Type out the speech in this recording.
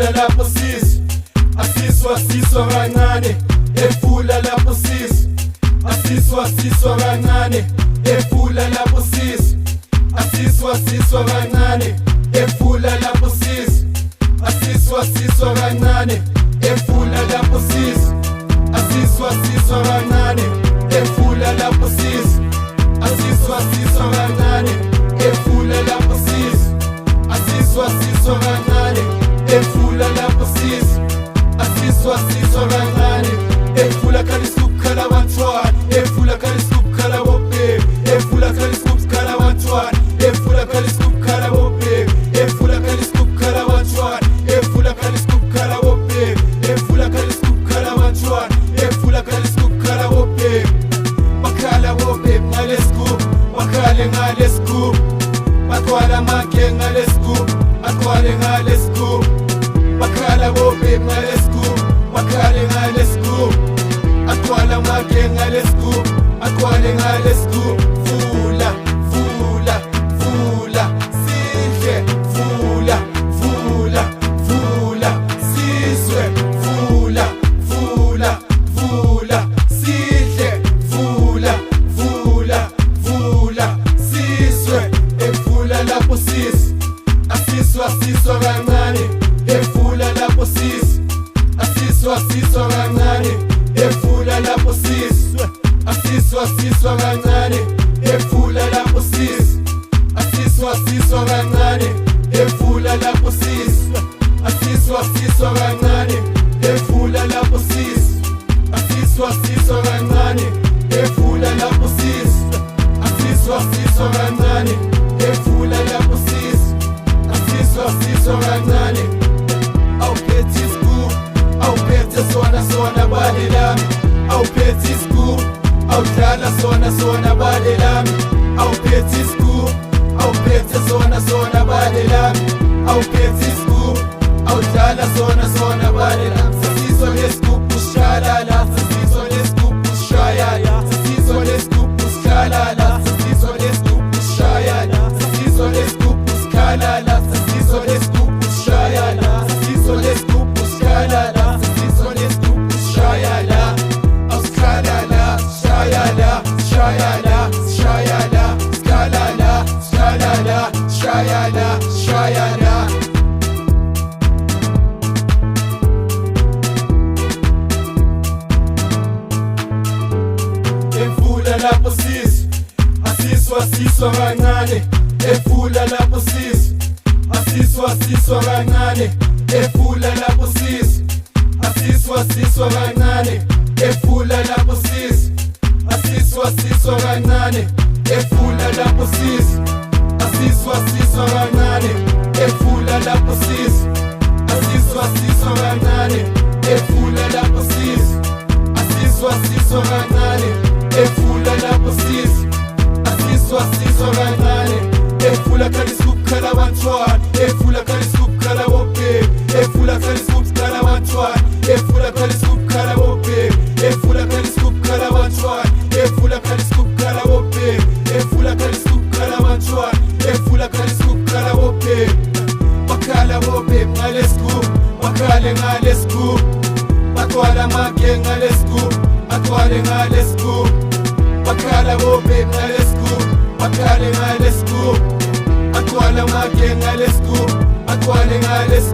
efula lapho sisu, asiswa kancane, efula lapho sisu, asiswa kancane, efula lapho sisu, asiswa kancane, efula lapho sisu, asiswa kancane, efula lapho sisu, asiswa kancane, efula lapho sisu, asiswa kancane, efula lapho sisu, asiswa kancane, efula lapho sisu, asiswa kancane, efula kaliscoop kala bantwana, efula kaliscoop kala bobe, efula kaliscoop kala bantwana, efula kaliscoop kala bobe, efula kaliscoop kala bantwana, efula kaliscoop kala bobe, efula kaliscoop kala bantwana, efula kaliscoop kala bobe, bakhala bobe ngale scoop, bakhale ngale scoop, bakwala make ngale scoop, bakwale ngale scoop, bakhala bobe ngale scoop, bakhale ngale scoop, akwala make ngale scoop, akwale ngale scoop, fula fula fula sidle, fula fula fula sizwe, fula fula fula sidle, fula fula fula sizwe, efula lapho sisu, asiswa kancane, efula lapho sisu, asiswa kancane, efula lapho sisu, asiswa kancane, efula lapho sisu, asiswa kancane, efula lapho sisu, asiswa kancane, efula lapho sisu, asiswa kancane, efula lapho sisu, asiswa kancane, efula lapho sisu, asiswa kancane, awuphethe iscoop, awuphethe sona bale lami, awuphethe iscoop, awudlala sona bale lami, awuphethe iscoop, awuphethe sona bale lami, awuphethe iscoop, awudlala sona bale lami, sasizwa lescoop ushalala, sasizwa lescoop ushayala, sasizwa lescoop uskhalala, sasizwa lescoop ushayala, sasizwa lescoop uskhalala, sasizwa lescoop ushayala, sasizwa lescoop uskhalala, sasizwa lescoop ushayala, uskhalala, shayala, shayala, shayala, skhalala, skhalala, shayala, shayala. Efula lapho sisu, asiswa kancane, efula lapho sisu, asiswa kancane, efula lapho sisu, asiswa kancane, efula lapho sisu, asiswa kancane, efula lapho sisu, asiswa kancane, efula lapho sisu, asiswa kancane, efula lapho sisu, asiswa kancane, efula lapho sisu, asiswa kancane, efula kaliscoop kala bantwana, efula kaliscoop kala bobe, efula kaliscoop kala bantwana, efula kaliscoop kala bobe, efula kaliscoop kala bantwana, efula kaliscoop kala bobe, efula kaliscoop kala bantwana, efula kaliscoop kala bobe, bakhala bobe ngale scoop, bakhale ngale scoop, bakwala make ngale scoop, akwale ngale scoop, bakhala bobe ngale scoop, bakhale ngale scoop, akwala make ngale scoop, akwale ngale scoop.